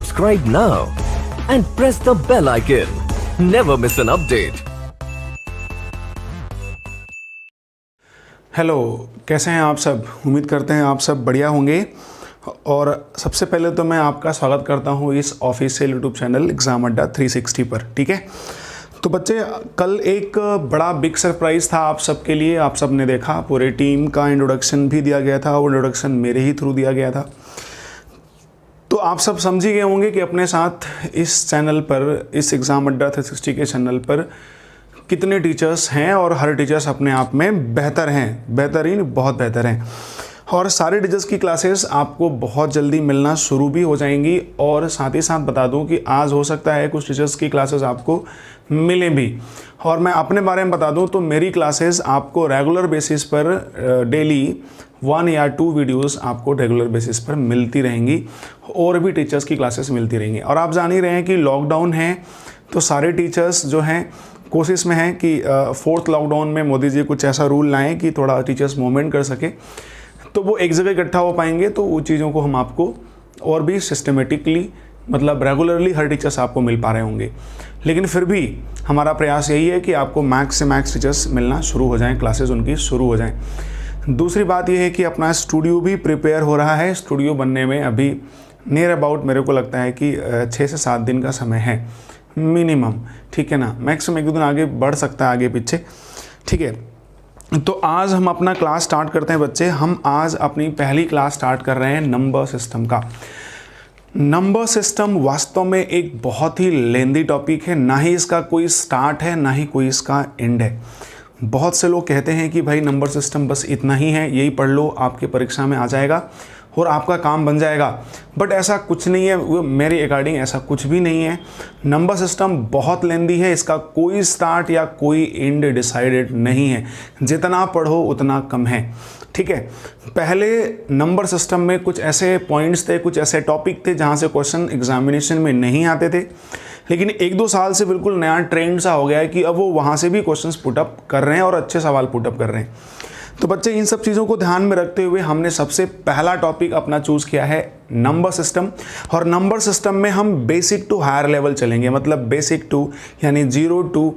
Subscribe now and press the bell icon. Never miss an update. Hello, कैसे हैं आप सब? उम्मीद करते हैं आप सब बढ़िया होंगे। और सबसे पहले तो मैं आपका स्वागत करता हूं इस ऑफिशियल यूट्यूब चैनल एग्ज़ाम अड्डा 360 पर। ठीक है, तो बच्चे कल एक बड़ा बिग सरप्राइज़ था आप सब के लिए। आप सब ने देखा, पूरे टीम का इंट्रोडक्शन भी दिया गया था। वो इंट्रोडक्शन मेरे ही थ्रू दिया गया था। तो आप सब समझ ही गए होंगे कि अपने साथ इस चैनल पर, इस एग्ज़ाम अड्डा 360 के चैनल पर कितने टीचर्स हैं और हर टीचर्स अपने आप में बेहतर हैं, बेहतरीन, बहुत बेहतर हैं। और सारे टीचर्स की क्लासेस आपको बहुत जल्दी मिलना शुरू भी हो जाएंगी। और साथ ही साथ बता दूं कि आज हो सकता है कुछ टीचर्स की क्लासेस आपको मिलें भी। और मैं अपने बारे में बता दूं तो मेरी क्लासेस आपको रेगुलर बेसिस पर डेली 1 या 2 वीडियोस आपको रेगुलर बेसिस पर मिलती रहेंगी। और भी टीचर्स की क्लासेस मिलती रहेंगी। और आप जान ही रहे हैं कि लॉकडाउन है, तो सारे टीचर्स जो हैं कोशिश में हैं कि 4th लॉकडाउन में मोदी जी कुछ ऐसा रूल लाएं कि थोड़ा टीचर्स मूवमेंट कर सके, तो वो एक जगह इकट्ठा हो पाएंगे। तो वो चीज़ों को हम आपको और भी सिस्टमेटिकली, मतलब रेगुलरली हर टीचर्स आपको मिल पा रहे होंगे। लेकिन फिर भी हमारा प्रयास यही है कि आपको मैक्स से मैक्स टीचर्स मिलना शुरू हो जाएं, क्लासेस उनकी शुरू हो जाएं। दूसरी बात यह है कि अपना स्टूडियो भी प्रिपेयर हो रहा है। स्टूडियो बनने में अभी नियर अबाउट मेरे को लगता है कि 6 से 7 दिन का समय है मिनिमम। ठीक है ना, मैक्सिमम 1-2 दिन आगे बढ़ सकता है, आगे पीछे। ठीक है, तो आज हम अपना क्लास स्टार्ट करते हैं बच्चे। हम आज अपनी पहली क्लास स्टार्ट कर रहे हैं नंबर सिस्टम का। नंबर सिस्टम वास्तव में एक बहुत ही लेंदी टॉपिक है। ना ही इसका कोई स्टार्ट है, ना ही कोई इसका एंड है। बहुत से लोग कहते हैं कि भाई नंबर सिस्टम बस इतना ही है, यही पढ़ लो, आपके परीक्षा में आ जाएगा और आपका काम बन जाएगा। बट ऐसा कुछ नहीं है, वो मेरे अकॉर्डिंग ऐसा कुछ भी नहीं है। नंबर सिस्टम बहुत लेंदी है, इसका कोई स्टार्ट या कोई एंड डिसाइडेड नहीं है। जितना पढ़ो उतना कम है। ठीक है, पहले नंबर सिस्टम में कुछ ऐसे पॉइंट्स थे, कुछ ऐसे टॉपिक थे जहाँ से क्वेश्चन एग्जामिनेशन में नहीं आते थे। लेकिन 1-2 साल से बिल्कुल नया ट्रेंड सा हो गया है कि अब वो वहाँ से भी क्वेश्चंस पुटअप कर रहे हैं और अच्छे सवाल पुटअप कर रहे हैं। तो बच्चे इन सब चीज़ों को ध्यान में रखते हुए हमने सबसे पहला टॉपिक अपना चूज़ किया है नंबर सिस्टम। और नंबर सिस्टम में हम बेसिक टू हायर लेवल चलेंगे, मतलब बेसिक टू यानी 0 टू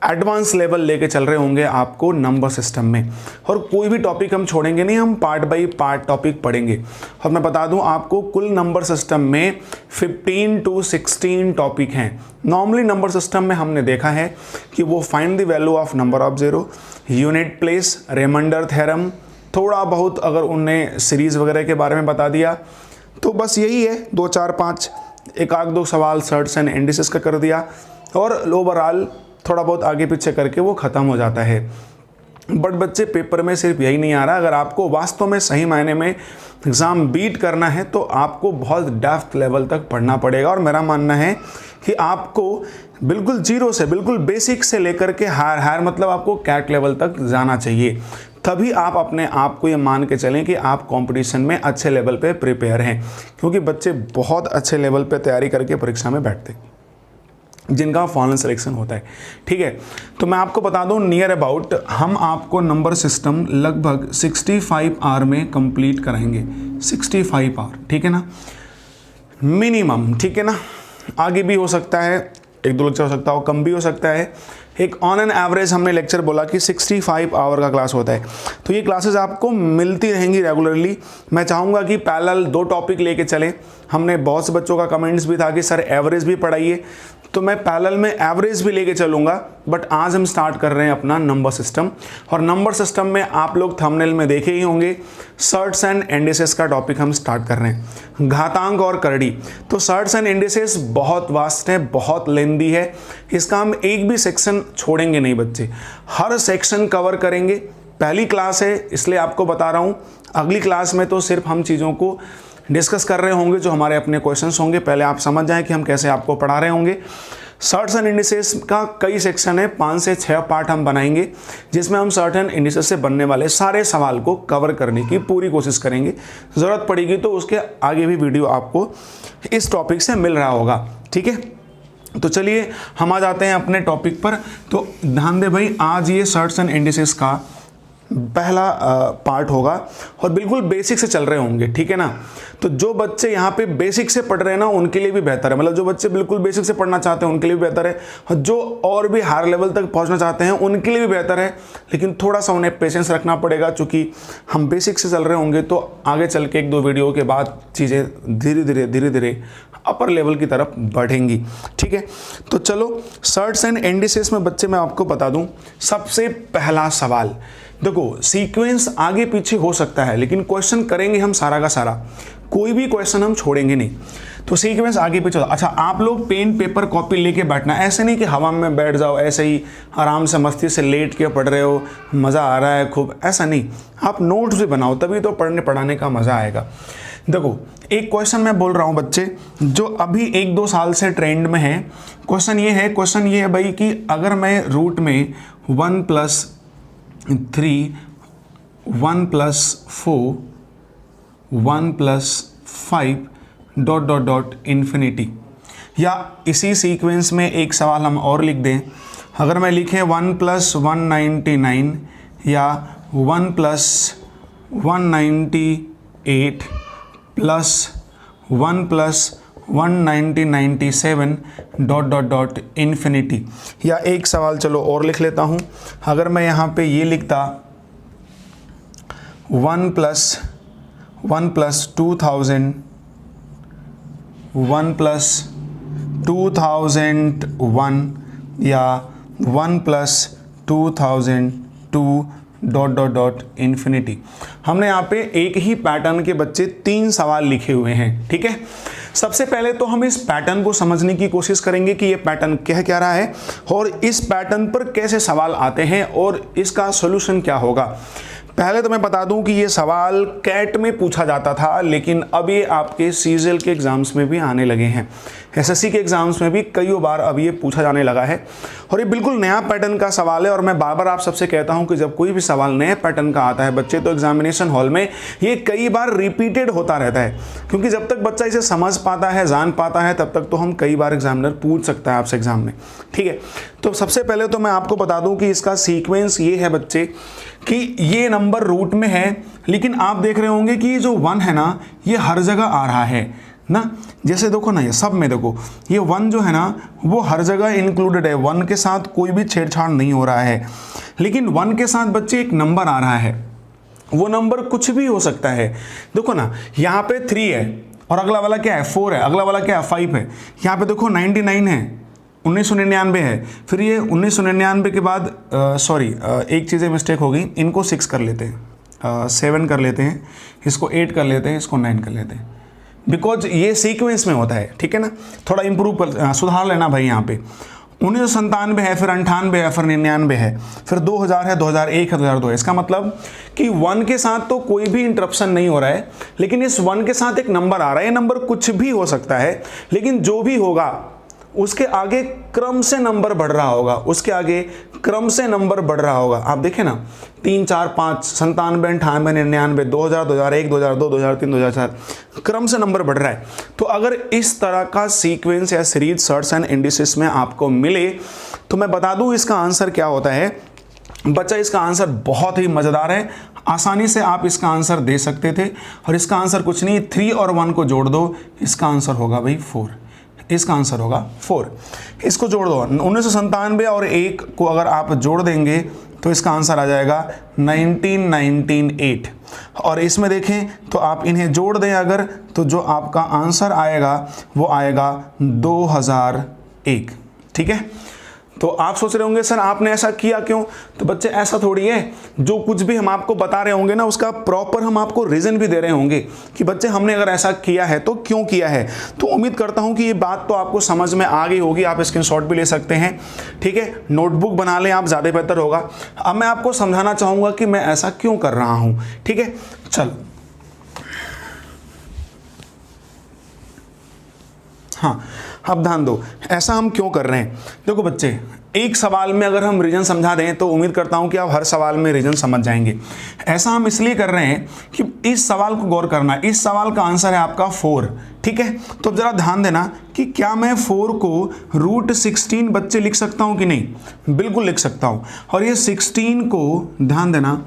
एडवांस लेवल लेके चल रहे होंगे आपको नंबर सिस्टम में। और कोई भी टॉपिक हम छोड़ेंगे नहीं, हम पार्ट बाय पार्ट टॉपिक पढ़ेंगे। और मैं बता दूं आपको, कुल नंबर सिस्टम में 15 to 16 टॉपिक हैं। नॉर्मली नंबर सिस्टम में हमने देखा है कि वो find the value of number of zero, unit place, remainder theorem, थोड़ा बहुत अगर उनने सीरीज़ वगैरह के बारे में बता दिया तो बस यही है। 2, 4, 5 एक आध 2 सवाल सर्ट्स एंड इंडिसेस का कर दिया और ओवरऑल थोड़ा बहुत आगे पीछे करके वो ख़त्म हो जाता है। बट बच्चे पेपर में सिर्फ यही नहीं आ रहा। अगर आपको वास्तव में सही मायने में एग्ज़ाम बीट करना है तो आपको बहुत डेप्थ लेवल तक पढ़ना पड़ेगा। और मेरा मानना है कि आपको बिल्कुल जीरो से, बिल्कुल बेसिक से लेकर के हायर मतलब आपको कैट लेवल तक जाना चाहिए। तभी आप अपने आप को ये मान के चलें कि आप कंपटीशन में अच्छे लेवल पे प्रिपेयर हैं। क्योंकि बच्चे बहुत अच्छे लेवल पे तैयारी करके परीक्षा में बैठते हैं जिनका फाइनल सिलेक्शन होता है। ठीक है, तो मैं आपको बता दूं नियर अबाउट हम आपको नंबर सिस्टम लगभग 65 आवर में कंप्लीट कराएंगे। 65 आवर, ठीक है ना, मिनिमम। ठीक है ना, आगे भी हो सकता है, 1-2 लेक्चर हो सकता हो, कम भी हो सकता है। एक ऑन एन एवरेज हमने लेक्चर बोला कि 65 आवर का क्लास होता है। तो ये क्लासेस आपको मिलती रहेंगी रेगुलरली। मैं चाहूँगा कि पैरेलल 2 टॉपिक लेके चलें। हमने बहुत से बच्चों का कमेंट्स भी था कि सर एवरेज भी पढ़ाइए, तो मैं पैरेलल में एवरेज भी लेके चलूँगा। बट आज हम स्टार्ट कर रहे हैं अपना नंबर सिस्टम। और नंबर सिस्टम में आप लोग थंबनेल में देखे ही होंगे, सर्ट्स एंड इंडिसेस का टॉपिक हम स्टार्ट कर रहे हैं, घातांक और करड़ी। तो सर्ट्स एंड इंडिसेस बहुत वास्ट है, बहुत लेंदी है, इसका हम एक भी सेक्शन छोड़ेंगे नहीं बच्चे, हर सेक्शन कवर करेंगे। पहली क्लास है इसलिए आपको बता रहा हूँ। अगली क्लास में तो सिर्फ हम चीज़ों को डिस्कस कर रहे होंगे जो हमारे अपने क्वेश्चंस होंगे। पहले आप समझ जाएं कि हम कैसे आपको पढ़ा रहे होंगे। सर्ट्स एंड इंडिसेस का कई सेक्शन है, 5 से 6 पार्ट हम बनाएंगे जिसमें हम सर्ट एंड इंडिसेस से बनने वाले सारे सवाल को कवर करने की पूरी कोशिश करेंगे। ज़रूरत पड़ेगी तो उसके आगे भी वीडियो आपको इस टॉपिक से मिल रहा होगा। ठीक है, तो चलिए हम आ जाते हैं अपने टॉपिक पर। तो ध्यान दे भाई, आज ये सर्ट्स एंड इंडिसेस का पहला पार्ट होगा और बिल्कुल बेसिक से चल रहे होंगे, ठीक है ना। तो जो बच्चे यहाँ पे बेसिक से पढ़ रहे हैं ना उनके लिए भी बेहतर है, मतलब जो बच्चे बिल्कुल बेसिक से पढ़ना चाहते हैं उनके लिए भी बेहतर है, और जो और भी हायर लेवल तक पहुँचना चाहते हैं उनके लिए भी बेहतर है। लेकिन थोड़ा सा उन्हें पेशेंस रखना पड़ेगा, चूँकि हम बेसिक से चल रहे होंगे तो आगे चल के 1-2 वीडियो के बाद चीज़ें धीरे धीरे अपर लेवल की तरफ बढ़ेंगी, ठीक है। तो चलो सर्ट्स एंड इंडिसेस में बच्चे मैं आपको बता दूं, सबसे पहला सवाल देखो, सीक्वेंस आगे पीछे हो सकता है लेकिन क्वेश्चन करेंगे हम सारा का सारा, कोई भी क्वेश्चन हम छोड़ेंगे नहीं। तो सीक्वेंस आगे पीछे, अच्छा आप लोग पेन पेपर कॉपी लेके बैठना, ऐसे नहीं कि हवा में बैठ जाओ, ऐसे ही आराम से मस्ती से लेट के पढ़ रहे हो, मज़ा आ रहा है खूब, ऐसा नहीं। आप नोट्स भी बनाओ, तभी तो पढ़ाने का मज़ा आएगा। देखो एक क्वेश्चन मैं बोल रहा हूँ बच्चे, जो अभी 1-2 साल से ट्रेंड में है। क्वेश्चन ये है भाई कि अगर मैं रूट में 1+3, 1+4, 1+5 ... इन्फिनिटी, या इसी सीक्वेंस में एक सवाल हम और लिख दें, अगर मैं लिखें 1+199 या 1+198 प्लस 1+197 ... इन्फिनिटी, या एक सवाल चलो और लिख लेता हूँ, अगर मैं यहाँ पे ये लिखता 1+2001 या 1+2002 ... इन्फिनिटी। हमने यहाँ पे एक ही पैटर्न के बच्चे 3 सवाल लिखे हुए हैं, ठीक है। सबसे पहले तो हम इस पैटर्न को समझने की कोशिश करेंगे कि ये पैटर्न कह क्या रहा है और इस पैटर्न पर कैसे सवाल आते हैं और इसका सॉल्यूशन क्या होगा। पहले तो मैं बता दूं कि ये सवाल कैट में पूछा जाता था, लेकिन अब ये आपके सीजीएल के एग्जाम्स में भी आने लगे हैं, एसएससी के एग्जाम्स में भी कई बार अब ये पूछा जाने लगा है। और ये बिल्कुल नया पैटर्न का सवाल है, और मैं बार बार आप सबसे कहता हूं कि जब कोई भी सवाल नए पैटर्न का आता है बच्चे, तो एग्जामिनेशन हॉल में ये कई बार रिपीटेड होता रहता है, क्योंकि जब तक बच्चा इसे समझ पाता है, जान पाता है, तब तक तो हम कई बार एग्जामिनर पूछ सकता है आपसे एग्जाम में, ठीक है। तो सबसे पहले तो मैं आपको बता दूं कि इसका सीक्वेंस ये है बच्चे कि ये नंबर रूट में है, लेकिन आप देख रहे होंगे कि ये जो 1 है ना, ये हर जगह आ रहा है ना। जैसे देखो ना, ये सब में देखो, ये 1 जो है ना वो हर जगह इंक्लूडेड है, 1 के साथ कोई भी छेड़छाड़ नहीं हो रहा है। लेकिन 1 के साथ बच्चे एक नंबर आ रहा है, वो नंबर कुछ भी हो सकता है। देखो ना, यहाँ पे 3 है और अगला वाला क्या है, 4 है, अगला वाला क्या है, 5 है। यहाँ पे देखो 99 है, 1999 है, फिर ये 1999 के बाद एक चीज़ें मिस्टेक हो गई, इनको 6 कर लेते हैं, 7 कर लेते हैं, इसको 8 कर लेते हैं, इसको 9 कर लेते हैं, बिकॉज ये सीक्वेंस में होता है, ठीक है ना। थोड़ा इंप्रूव कर सुधार लेना भाई। यहाँ पे 1997 है, फिर 98 है, फिर 99 है, फिर 2000 है, 2001 है, 2002 है। इसका मतलब कि 1 के साथ तो कोई भी इंटरप्शन नहीं हो रहा है, लेकिन इस 1 के साथ एक नंबर आ रहा है। ये नंबर कुछ भी हो सकता है, लेकिन जो भी होगा उसके आगे क्रम से नंबर बढ़ रहा होगा, उसके आगे क्रम से नंबर बढ़ रहा होगा। आप देखें ना, 3, 4, 5, 97, 98, 99, 2000, 2001, 2002, 2003, 2004, क्रम से नंबर बढ़ रहा है। तो अगर इस तरह का सीक्वेंस या सीरीज सर्ट्स एंड इंडिसेस में आपको मिले, तो मैं बता दूं इसका आंसर क्या होता है बच्चा। इसका आंसर बहुत ही मज़ेदार है, आसानी से आप इसका आंसर दे सकते थे, और इसका आंसर कुछ नहीं, 3 और 1 को जोड़ दो, इसका आंसर होगा भाई 4। इसका आंसर होगा 4। इसको जोड़ दो, 1997 और 1 को अगर आप जोड़ देंगे तो इसका आंसर आ जाएगा 1998। और इसमें देखें तो आप इन्हें जोड़ दें अगर, तो जो आपका आंसर आएगा वो आएगा 2001, ठीक है। तो आप सोच रहे होंगे सर आपने ऐसा किया क्यों? तो बच्चे ऐसा थोड़ी है, जो कुछ भी हम आपको बता रहे होंगे ना उसका प्रॉपर हम आपको रीज़न भी दे रहे होंगे कि बच्चे हमने अगर ऐसा किया है तो क्यों किया है। तो उम्मीद करता हूं कि ये बात तो आपको समझ में आ गई होगी। आप स्क्रीनशॉट भी ले सकते हैं, ठीक है, नोटबुक बना लें आप, ज़्यादा बेहतर होगा। अब मैं आपको समझाना चाहूँगा कि मैं ऐसा क्यों कर रहा हूँ, ठीक है। चलो हाँ, अब ध्यान दो, ऐसा हम क्यों कर रहे हैं। देखो बच्चे, एक सवाल में अगर हम रीजन समझा दें तो उम्मीद करता हूं कि आप हर सवाल में रीजन समझ जाएंगे। ऐसा हम इसलिए कर रहे हैं कि इस सवाल को गौर करना, इस सवाल का आंसर है आपका 4, ठीक है। तो जरा ध्यान देना कि क्या मैं 4 को √16 बच्चे लिख सकता हूं कि नहीं? बिल्कुल लिख सकता हूं। और ये 16 को ध्यान देना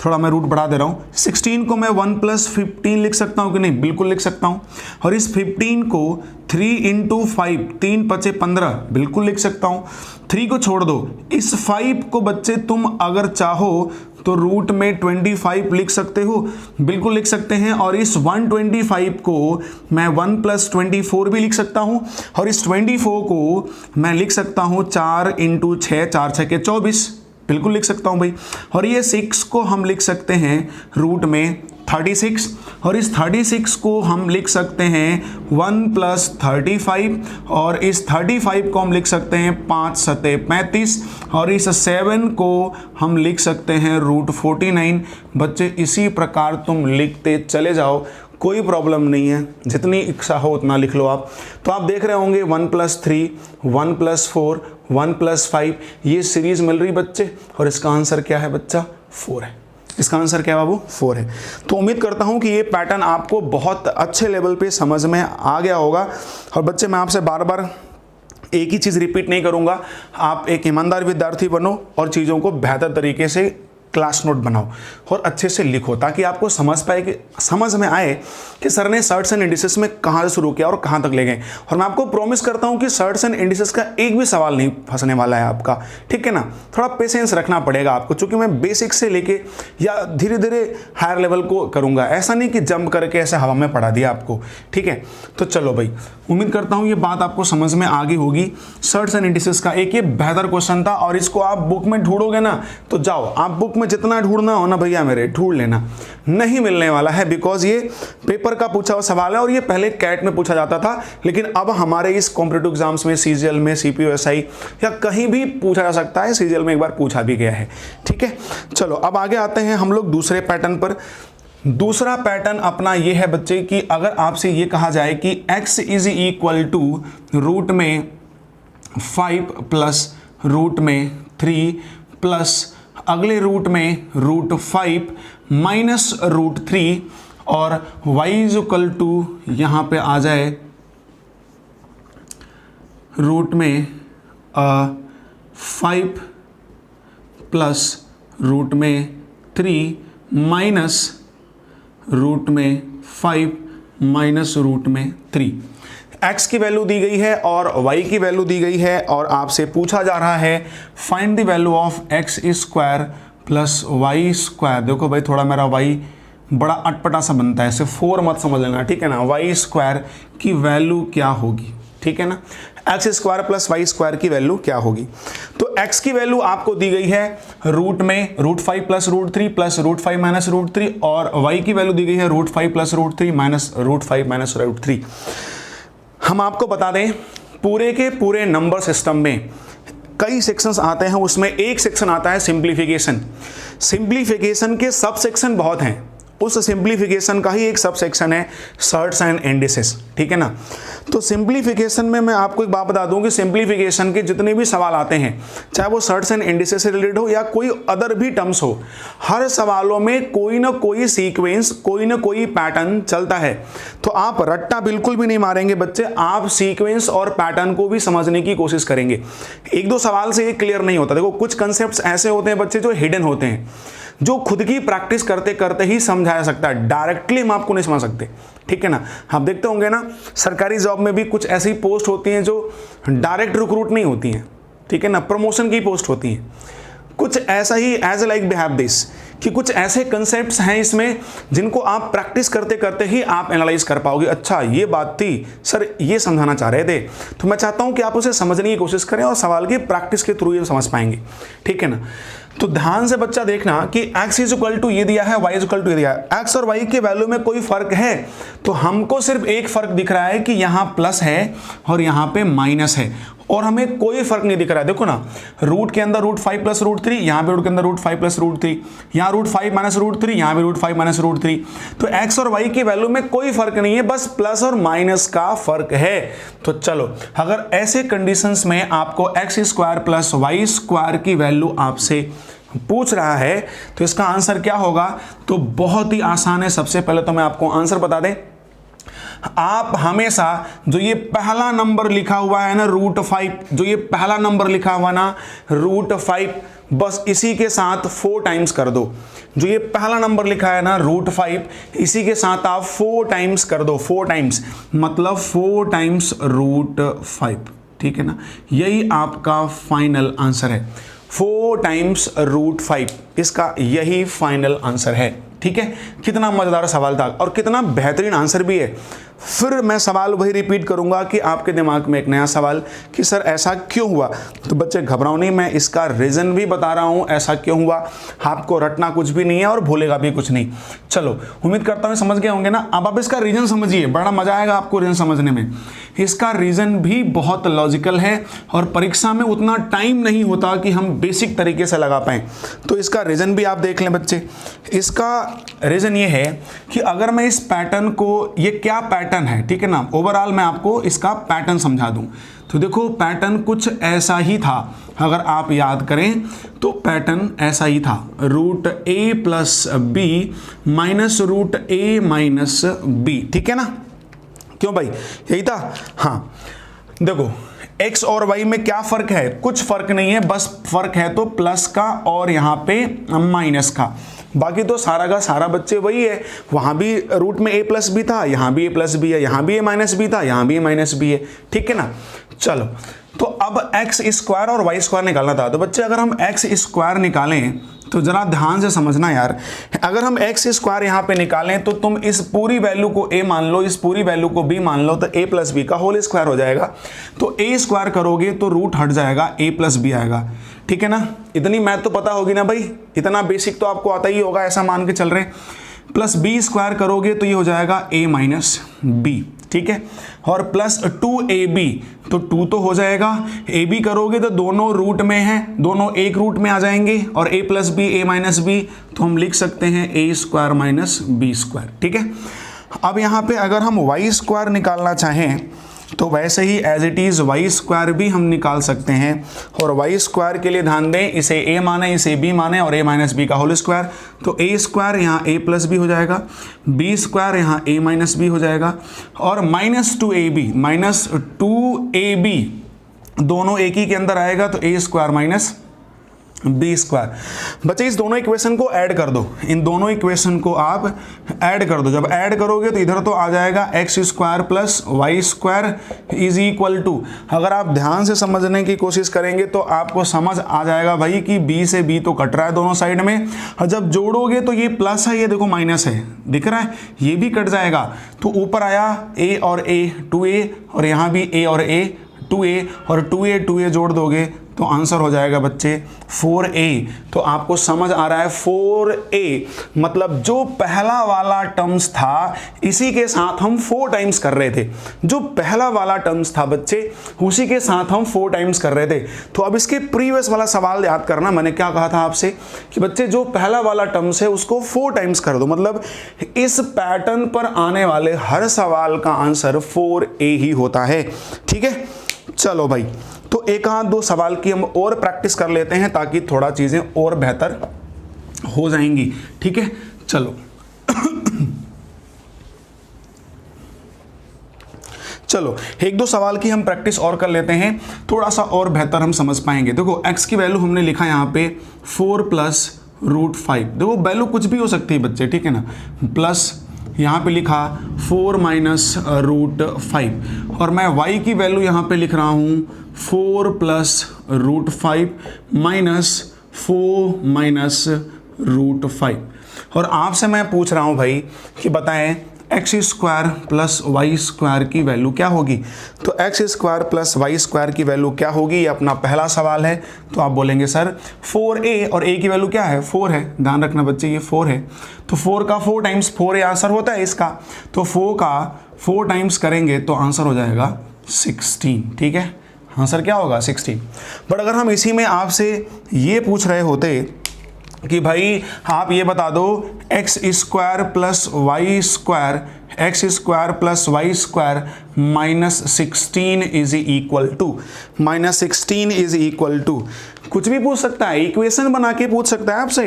थोड़ा मैं रूट बढ़ा दे रहा हूँ। 16 को मैं 1 + 15 लिख सकता हूँ कि नहीं, बिल्कुल लिख सकता हूँ। और इस 15 को 3 × 5, 3 × 5 = 15, बिल्कुल लिख सकता हूँ। 3 को छोड़ दो, इस 5 को बच्चे तुम अगर चाहो तो रूट में 25 लिख सकते हो, बिल्कुल लिख सकते हैं। और इस 125 को मैं 1 + 24 भी लिख सकता हूँ। और इस 24 को मैं लिख सकता हूँ 4 × 6, 4 × 6 = 24, बिल्कुल लिख सकता हूँ भाई। और ये 6 को हम लिख सकते हैं रूट में 36, और इस 36 को हम लिख सकते हैं 1 + 35, और इस 35 को हम लिख सकते हैं 5 × 7 = 35, और इस 7 को हम लिख सकते हैं रूट 49। बच्चे इसी प्रकार तुम लिखते चले जाओ, कोई प्रॉब्लम नहीं है, जितनी इच्छा हो उतना लिख लो आप। तो आप देख रहे होंगे 1 + 3, 1 + 4, 1 + 5, ये सीरीज मिल रही बच्चे। और इसका आंसर क्या है बच्चा? 4 है। इसका आंसर क्या है बाबू? 4 है। तो उम्मीद करता हूं कि ये पैटर्न आपको बहुत अच्छे लेवल पे समझ में आ गया होगा। और बच्चे मैं आपसे बार बार एक ही चीज़ रिपीट नहीं करूंगा, आप एक ईमानदार विद्यार्थी बनो और चीज़ों को बेहतर तरीके से क्लास नोट बनाओ और अच्छे से लिखो, ताकि आपको समझ में आए कि सर ने सर्ट्स एंड इंडिसेस में कहाँ से शुरू किया और कहाँ तक ले गए। और मैं आपको प्रॉमिस करता हूँ कि सर्ट्स एंड इंडिसेस का एक भी सवाल नहीं फंसने वाला है आपका, ठीक है ना। थोड़ा पेशेंस रखना पड़ेगा आपको, क्योंकि मैं बेसिक से लेके या धीरे धीरे हायर लेवल को करूँगा, ऐसा नहीं कि जंप करके ऐसे हवा में पढ़ा दिया आपको, ठीक है। तो चलो भाई, उम्मीद करता हूँ ये बात आपको समझ में आ गई होगी। सर्ट्स एंड इंडिसेस का एक ये बेहतर क्वेश्चन था, और इसको आप बुक में ढूंढोगे ना तो जाओ, आप बुक में जितना ढूंढना हो ना भैया मेरे ढूंढ लेना, नहीं मिलने वाला है। बिकॉज ये पेपर का पूछा हुआ सवाल है, और ये पहले कैट में पूछा जाता था, लेकिन अब हमारे इस कॉम्पिटिटिव एग्जाम्स में, सीजीएल में, सीपीओएसआई या कहीं भी पूछा जा सकता है। सीजीएल में एक बार पूछा भी गया है, ठीक है। चलो अब आगे आते हैं हम लोग दूसरे पैटर्न पर। दूसरा पैटर्न अपना ये है बच्चे कि अगर आपसे ये कहा जाए कि x = रूट में 5 प्लस रूट में 3 प्लस अगले रूट में रूट 5 माइनस रूट 3, और y यहाँ पे आ जाए रूट में 5 प्लस रूट में 3 माइनस रूट में 5 माइनस रूट में 3। x की वैल्यू दी गई है और y की वैल्यू दी गई है, और आपसे पूछा जा रहा है find the value of x² plus y²। देखो भाई थोड़ा मेरा y बड़ा अटपटा सा बनता है, इसे 4 मत समझ लेना, ठीक है ना। y² की वैल्यू क्या होगी, ठीक है ना। x² प्लस y² की वैल्यू क्या होगी? तो x की वैल्यू आपको दी गई है रूट में root 5 plus root 3 plus root 5 minus root 3, और y की वैल्यू दी गई है root 5 plus root 3 minus root 5 minus root 3। हम आपको बता दें, पूरे के पूरे नंबर सिस्टम में कई सेक्शंस आते हैं, उसमें एक सेक्शन आता है सिंप्लीफिकेशन। सिंप्लीफिकेशन के सब सेक्शन बहुत हैं, उस सिंप्लीफिकेशन का ही एक सब सेक्शन है सर्ट्स एंड इंडिसेस, ठीक है ना। तो सिंप्लीफिकेशन में मैं आपको एक बात बता दूं कि सिंप्लीफिकेशन के जितने भी सवाल आते हैं, चाहे वो सर्ट्स एंड इंडिसेस से रिलेटेड हो या कोई अदर भी टर्म्स हो, हर सवालों में कोई ना कोई सीक्वेंस, कोई ना कोई पैटर्न चलता है। तो आप रट्टा बिल्कुल भी नहीं मारेंगे बच्चे, आप सीक्वेंस और पैटर्न को भी समझने की कोशिश करेंगे। एक दो सवाल से ये क्लियर नहीं होता। देखो कुछ कंसेप्ट ऐसे होते हैं बच्चे जो हिडन होते हैं, जो खुद की प्रैक्टिस करते करते ही समझाया सकता है, डायरेक्टली हम आपको नहीं समझ सकते, ठीक है ना। आप देखते होंगे ना सरकारी जॉब में भी कुछ ऐसी पोस्ट होती हैं जो डायरेक्ट रिक्रूट नहीं होती हैं, ठीक है ना, प्रमोशन की पोस्ट होती हैं। कुछ ऐसा ही एज लाइक बिहेव दिस, कि कुछ ऐसे कंसेप्ट्स हैं इसमें जिनको आप प्रैक्टिस करते करते ही आप एनालाइज कर पाओगे। अच्छा ये बात थी सर, ये समझाना चाह रहे थे, तो मैं चाहता हूं कि आप उसे समझने की कोशिश करें और सवाल की प्रैक्टिस के थ्रू ये समझ पाएंगे, ठीक है ना। तो ध्यान से बच्चा देखना कि x = ये दिया है, y = ये दिया है। x और y के वैल्यू में कोई फर्क है? तो हमको सिर्फ एक फर्क दिख रहा है कि यहाँ प्लस है और यहाँ पे माइनस है, और हमें कोई फर्क नहीं दिख रहा है। देखो ना, रूट के अंदर रूट 5 प्लस रूट 3, यहाँ पे रूट के अंदर रूट 5 प्लस रूट 3, यहाँ रूट 5 माइनस रूट 3, यहाँ पे रूट 5 माइनस रूट 3। तो x और y की वैल्यू में कोई फर्क नहीं है, बस प्लस और माइनस का फर्क है। तो चलो, अगर ऐसे कंडीशंस में आपको x² प्लस y² की वैल्यू आपसे पूछ रहा है तो इसका आंसर क्या होगा? तो बहुत ही आसान है। सबसे पहले तो मैं आपको आंसर बता दें, आप हमेशा जो ये पहला नंबर लिखा हुआ है ना रूट 5, जो ये पहला नंबर लिखा हुआ ना रूट 5, बस इसी के साथ 4 टाइम्स कर दो। जो ये पहला नंबर लिखा है ना √5, इसी के साथ आप 4 टाइम्स कर दो, 4 टाइम्स मतलब 4 टाइम्स √5, ठीक है ना। यही आपका फाइनल आंसर है, 4 टाइम्स √5, इसका यही फाइनल आंसर है, ठीक है। कितना मजेदार सवाल था और कितना बेहतरीन आंसर भी है। फिर मैं सवाल वही रिपीट करूंगा कि आपके दिमाग में एक नया सवाल कि सर ऐसा क्यों हुआ। तो बच्चे घबराओ नहीं, मैं इसका रीज़न भी बता रहा हूं ऐसा क्यों हुआ। आपको रटना कुछ भी नहीं है और भूलेगा भी कुछ नहीं। चलो, उम्मीद करता हूं समझ गए होंगे ना। अब आप इसका रीज़न समझिए, बड़ा मजा आएगा आपको रीज़न समझने में। इसका रीज़न भी बहुत लॉजिकल है और परीक्षा में उतना टाइम नहीं होता कि हम बेसिक तरीके से लगा पाएँ। तो इसका रीज़न भी आप देख लें बच्चे। इसका रीज़न ये है कि अगर मैं इस पैटर्न को, ये क्या पैटर्न है, ठीक है ना, ओवरऑल मैं आपको इसका पैटर्न समझा दूं। तो देखो पैटर्न कुछ ऐसा ही था, अगर आप याद करें तो पैटर्न ऐसा ही था, √a + b - √a - b, ठीक है ना। क्यों भाई, यही था। हाँ देखो x और y में क्या फर्क है, कुछ फर्क नहीं है, बस फर्क है तो प्लस का और यहाँ पे माइनस का। बाकी तो सारा का सारा बच्चे वही है। वहां भी रूट में a + b था, यहाँ भी a + b है, यहाँ भी a - b था, यहाँ भी a - b है, ठीक है ना। चलो, तो अब x² और y² निकालना था। तो बच्चे अगर हम x² निकालें तो जरा ध्यान से समझना यार। अगर हम x² यहाँ पे निकालें तो तुम इस पूरी वैल्यू को a मान लो, इस पूरी वैल्यू को b मान लो, तो a + b का होल स्क्वायर हो जाएगा। तो a² करोगे तो रूट हट जाएगा, a + b आएगा, ठीक है ना। इतनी मैथ तो पता होगी ना भाई, इतना बेसिक तो आपको आता ही होगा, ऐसा मान के चल रहे हैं। प्लस b² करोगे तो ये हो जाएगा a - b, ठीक है। और प्लस 2ab, तो 2 तो हो जाएगा। ab करोगे तो दोनों रूट में हैं, दोनों एक रूट में आ जाएंगे, और a + b a - b, तो हम लिख सकते हैं a² - b², ठीक है। अब यहाँ पे अगर हम y² निकालना चाहें तो वैसे ही एज इट इज़ y² भी हम निकाल सकते हैं। और y² के लिए ध्यान दें, इसे a माने, इसे b माने, और a - b का होल स्क्वायर। तो a² यहाँ a + b हो जाएगा, b² यहाँ a - b हो जाएगा, और -2ab दोनों एक ही के अंदर आएगा, तो a² - b²। बच्चे इस दोनों इक्वेशन को ऐड कर दो, इन दोनों इक्वेशन को आप ऐड कर दो। जब ऐड करोगे तो इधर तो आ जाएगा x² + y² = अगर आप ध्यान से समझने की कोशिश करेंगे तो आपको समझ आ जाएगा भाई कि b से b तो कट रहा है दोनों साइड में, और जब जोड़ोगे तो ये प्लस है, ये देखो माइनस है, दिख रहा है, ये भी कट जाएगा। तो ऊपर आया a और a 2a, और यहाँ भी a और a 2a, और 2a जोड़ दोगे तो आंसर हो जाएगा बच्चे 4a। तो आपको समझ आ रहा है 4a मतलब जो पहला वाला टर्म्स था इसी के साथ हम 4 टाइम्स कर रहे थे। जो पहला वाला टर्म्स था बच्चे उसी के साथ हम 4 टाइम्स कर रहे थे। तो अब इसके प्रीवियस वाला सवाल याद करना, मैंने क्या कहा था आपसे कि बच्चे जो पहला वाला टर्म्स है उसको 4 टाइम्स कर दो। मतलब इस पैटर्न पर आने वाले हर सवाल का आंसर 4a ही होता है, ठीक है। चलो भाई, तो एक आध दो सवाल की हम और प्रैक्टिस कर लेते हैं ताकि थोड़ा चीजें और बेहतर हो जाएंगी, ठीक है। चलो चलो एक दो सवाल की हम प्रैक्टिस और कर लेते हैं, थोड़ा सा और बेहतर हम समझ पाएंगे। देखो x की वैल्यू हमने लिखा यहाँ पे 4 + √5। देखो वैल्यू कुछ भी हो सकती है बच्चे, ठीक है ना। प्लस यहाँ पे लिखा 4 - √5, और मैं y की वैल्यू यहाँ पे लिख रहा हूँ 4 + √5 -4 - √5। और आपसे मैं पूछ रहा हूँ भाई कि बताएं x² + y² की वैल्यू क्या होगी। तो x² + y² की वैल्यू क्या होगी, ये अपना पहला सवाल है। तो आप बोलेंगे सर 4a, और a की वैल्यू क्या है, 4 है। ध्यान रखना बच्चे ये 4 है, तो 4 का 4 टाइम्स 4a आंसर होता है इसका। तो 4 का 4 टाइम्स करेंगे तो आंसर हो जाएगा 16, ठीक है। आंसर क्या होगा 16। बट अगर हम इसी में आपसे ये पूछ रहे होते कि भाई आप ये बता दो x square plus y square minus 16 is equal to कुछ भी पूछ सकता है, इक्वेशन बना के पूछ सकता है आपसे।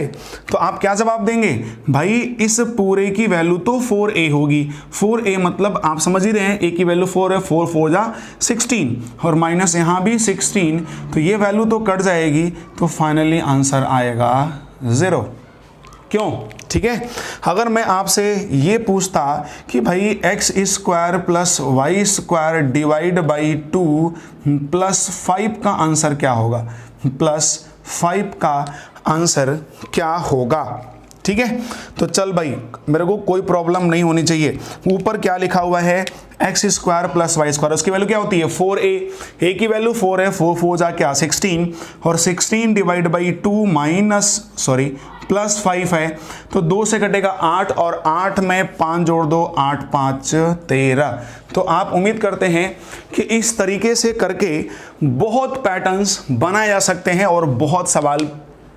तो आप क्या जवाब देंगे भाई, इस पूरे की वैल्यू तो 4a होगी। 4a मतलब आप समझ ही रहे हैं, a की वैल्यू 4 है, 4 4 जा 16 और माइनस यहाँ भी 16, तो ये वैल्यू तो कट जाएगी, तो फाइनली आंसर आएगा 0। क्यों? ठीक है। अगर मैं आपसे ये पूछता कि भाई x square plus y square divide by 2 plus 5 का आंसर क्या होगा, प्लस 5 का आंसर क्या होगा, ठीक है। तो चल भाई, मेरे को कोई प्रॉब्लम नहीं होनी चाहिए। ऊपर क्या लिखा हुआ है, x square plus y square, उसकी वैल्यू क्या होती है 4a, a की वैल्यू 4 है, 4 4 जा क्या 16 और 16 डिवाइड बाई 2 प्लस 5 है, तो 2 से कटेगा 8 और 8 में 5 जोड़ दो, 8 5 13। तो आप उम्मीद करते हैं कि इस तरीके से करके बहुत पैटर्न्स बनाए जा सकते हैं और बहुत सवाल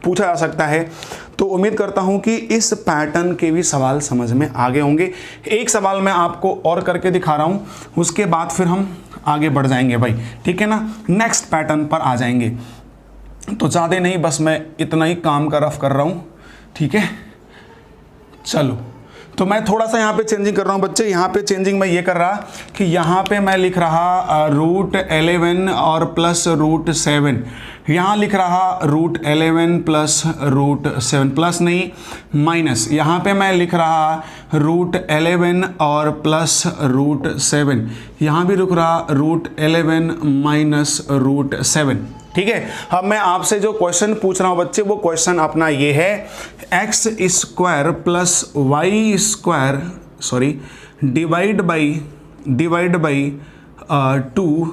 पूछा जा सकता है। तो उम्मीद करता हूं कि इस पैटर्न के भी सवाल समझ में आ गए होंगे। एक सवाल मैं आपको और करके दिखा रहा हूं, उसके बाद फिर हम आगे बढ़ जाएंगे भाई, ठीक है ना, नेक्स्ट पैटर्न पर आ जाएंगे। तो ज़्यादा नहीं, बस मैं इतना ही काम का रफ कर रहा हूं, ठीक है। चलो, तो मैं थोड़ा सा यहाँ पे चेंजिंग कर रहा हूँ बच्चे। यहाँ पे चेंजिंग मैं ये कर रहा कि यहाँ पे मैं लिख रहा √11 और प्लस √7, यहाँ लिख रहा √11 प्लस √7, प्लस नहीं माइनस, यहाँ पे मैं लिख रहा √11 और प्लस √7, यहाँ भी लिख रहा √11 माइनस √7, ठीक है। अब मैं आपसे जो क्वेश्चन पूछ रहा हूं बच्चे, वो क्वेश्चन अपना ये है, x square plus y square divide by 2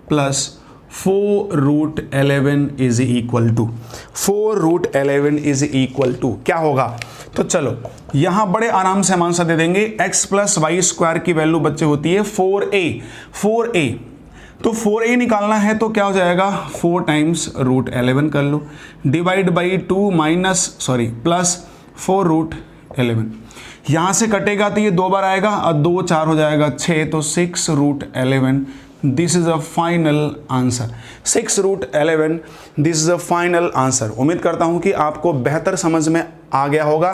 plus 4√11 is equal to 4√11 is equal to क्या होगा। तो चलो यहां बड़े आराम से हम आंसर दे देंगे। एक्स प्लस वाई स्क्वायर की वैल्यू बच्चे होती है 4a, तो 4a निकालना है तो क्या हो जाएगा, 4 टाइम्स √11 कर लो, डिवाइड बाई 2 प्लस 4√11, यहाँ से कटेगा तो ये 2 बार आएगा और 2 4 हो जाएगा 6, तो 6√11, this is a final answer. 6√11 this is a final answer. उम्मीद करता हूँ कि आपको बेहतर समझ में आ गया होगा।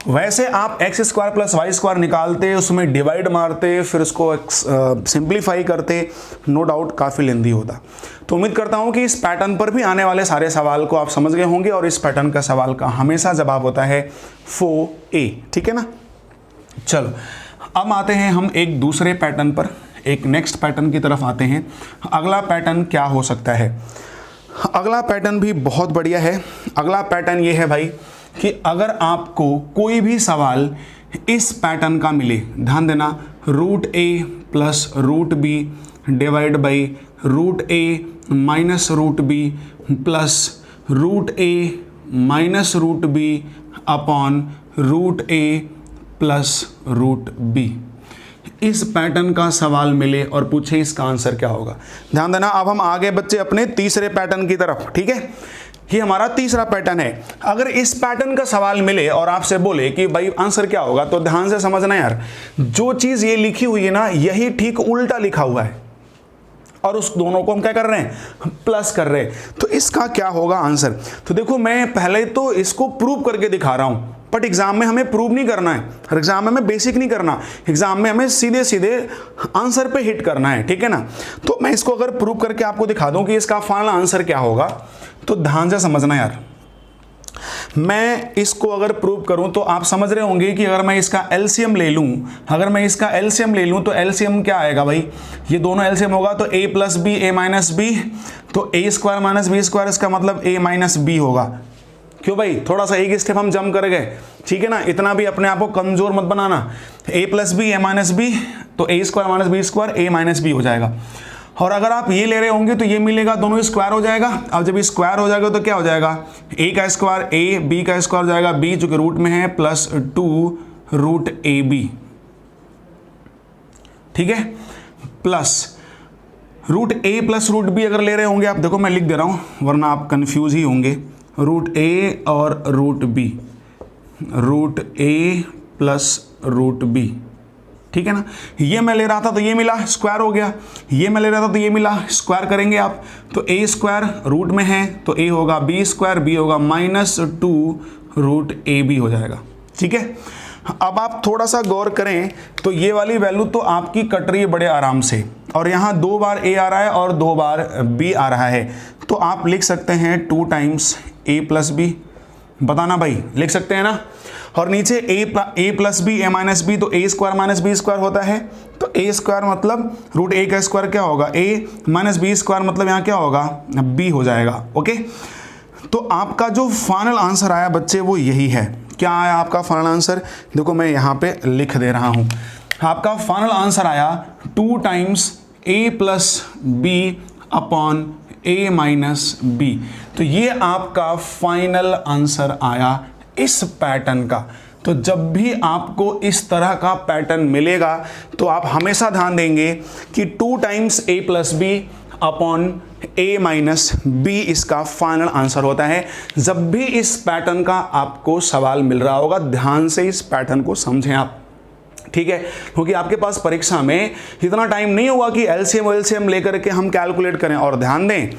वैसे आप x square plus y square निकालते, उसमें डिवाइड मारते, फिर उसको सिंप्लीफाई करते, नो डाउट काफ़ी लेंदी होता। तो उम्मीद करता हूं कि इस पैटर्न पर भी आने वाले सारे सवाल को आप समझ गए होंगे और इस पैटर्न का सवाल का हमेशा जवाब होता है 4a, ठीक है ना। चलो अब आते हैं हम एक दूसरे पैटर्न पर, एक नेक्स्ट पैटर्न की तरफ आते हैं। अगला पैटर्न क्या हो सकता है? अगला पैटर्न भी बहुत बढ़िया है। अगला पैटर्न ये है भाई कि अगर आपको कोई भी सवाल इस पैटर्न का मिले, ध्यान देना, √a plus √b divide by √a minus √b plus √a minus √b upon √a plus √b, इस पैटर्न का सवाल मिले और पूछे इसका आंसर क्या होगा। ध्यान देना, अब हम आगे बच्चे अपने तीसरे पैटर्न की तरफ, ठीक है। ये हमारा तीसरा पैटर्न है। अगर इस पैटर्न का सवाल मिले और आपसे बोले कि भाई आंसर क्या होगा, तो ध्यान से समझना यार, जो चीज ये लिखी हुई है ना, यही ठीक उल्टा लिखा हुआ है और उस दोनों को हम क्या कर रहे हैं, प्लस कर रहे हैं। तो इसका क्या होगा आंसर? तो देखो, मैं पहले तो इसको प्रूव करके दिखा रहा हूं, बट एग्जाम में हमें प्रूव नहीं करना है, एग्जाम में हमें बेसिक नहीं करना, एग्जाम में हमें सीधे सीधे आंसर पे हिट करना है, ठीक है ना। तो मैं इसको अगर प्रूव करके आपको दिखा दूं कि इसका फाइनल आंसर क्या होगा, तो ध्यान से समझना यार। मैं इसको अगर प्रूव करूं तो आप समझ रहे होंगे कि अगर मैं इसका एलसीएम ले लूं, तो एलसीएम क्या आएगा भाई, ये दोनों एलसीएम होगा तो a plus b, a minus b, तो a square minus b square, इसका मतलब a माइनस बी होगा। क्यों भाई, थोड़ा सा एक स्टेप हम जंप कर गए, ठीक है ना। इतना भी अपने आप को कमजोर मत बनाना। a plus b, a minus b, तो a square minus b square, a minus b हो जाएगा। और अगर आप ये ले रहे होंगे तो ये मिलेगा, दोनों स्क्वायर हो जाएगा। अब जब स्क्वायर हो जाएगा तो क्या हो जाएगा, a का स्क्वायर a, b का स्क्वायर हो जाएगा b, जो कि रूट में है, प्लस 2√ab, ठीक है, प्लस √a प्लस √b अगर ले रहे होंगे आप, देखो मैं लिख दे रहा हूं वरना आप कंफ्यूज ही होंगे, रूट ए और रूट बी, रूट ए प्लस रूट बी, ठीक है ना। ये मैं ले रहा था तो ये मिला, स्क्वायर हो गया। ये मैं ले रहा था तो ये मिला, स्क्वायर करेंगे आप तो ए स्क्वायर रूट में है तो ए होगा बी स्क्वायर, बी होगा -2 रूट ए बी हो जाएगा, ठीक है। अब आप थोड़ा सा गौर करें तो ये वाली वैल्यू तो आपकी कट रही है बड़े आराम से, और यहाँ 2 बार ए आ रहा है और 2 बार बी आ रहा है, तो आप लिख सकते हैं 2 टाइम्स ए प्लस बी, बताना भाई, लिख सकते हैं ना। और नीचे ए प्लस बी, ए माइनस बी, तो a square minus b square होता है, तो ए स्क्वायर मतलब रूट ए का स्क्वायर क्या होगा, ए माइनस बी स्क्वायर मतलब यहाँ क्या होगा, बी हो जाएगा, ओके। तो आपका जो फाइनल आंसर आया बच्चे वो यही है। क्या आया आपका फाइनल आंसर, देखो मैं यहाँ पे लिख दे रहा हूँ। आपका फाइनल आंसर आया 2 times a plus b upon a minus b. तो ये आपका फाइनल आंसर आया इस पैटर्न का। तो जब भी आपको इस तरह का पैटर्न मिलेगा तो आप हमेशा ध्यान देंगे कि 2 times a plus b upon a minus B इसका फाइनल आंसर होता है। जब भी इस पैटर्न का आपको सवाल मिल रहा होगा ध्यान से इस पैटर्न को समझें आप, ठीक है, क्योंकि आपके पास परीक्षा में इतना टाइम नहीं होगा कि एलसीएम लेकर के हम कैलकुलेट करें। और ध्यान दें,